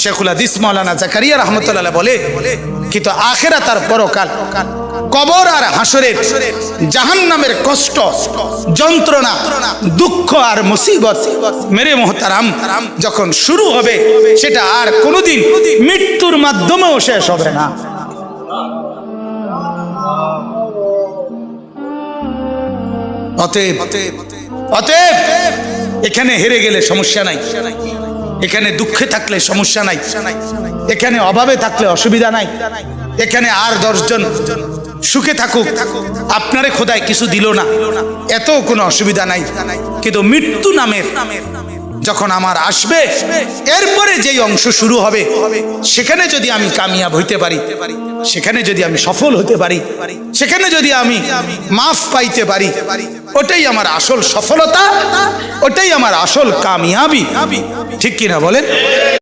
শেখুল হাদিস মাওলানা জাকারিয়া রহমতুল্লাহ বলে, কিন্তু আখিরাত আর পরকাল, কবর আর হাসরের জাহান্নামের কষ্ট, যন্ত্রণা, দুঃখ আর মুসিবত মেরে মোহতারাম যখন শুরু হবে, সেটা আর কোনোদিন মৃত্যুর মাধ্যমেও শেষ হবে না। অতএব এখানে হেরে গেলে সমস্যা নাই, এখানে দুঃখে থাকলে সমস্যা নাই, এখানে অভাবে থাকলে অসুবিধা নাই, এখানে আর 10 জন সুখে থাকুক, আপনারে খোদায় কিছু দিল না, এত কোনো অসুবিধা নাই। কিন্তু মৃত্যু নামের যখন আমার আসবে, এরপরে যেই অংশ শুরু হবে, সেখানে যদি আমি কামিয়াব হইতে পারি, সেখানে যদি আমি সফল হতে পারি, সেখানে যদি আমি মাফ পাইতে পারি, ওটাই আমার আসল সফলতা, ওটাই আমার আসল কামিয়াবি। ঠিক কিনা বলেন?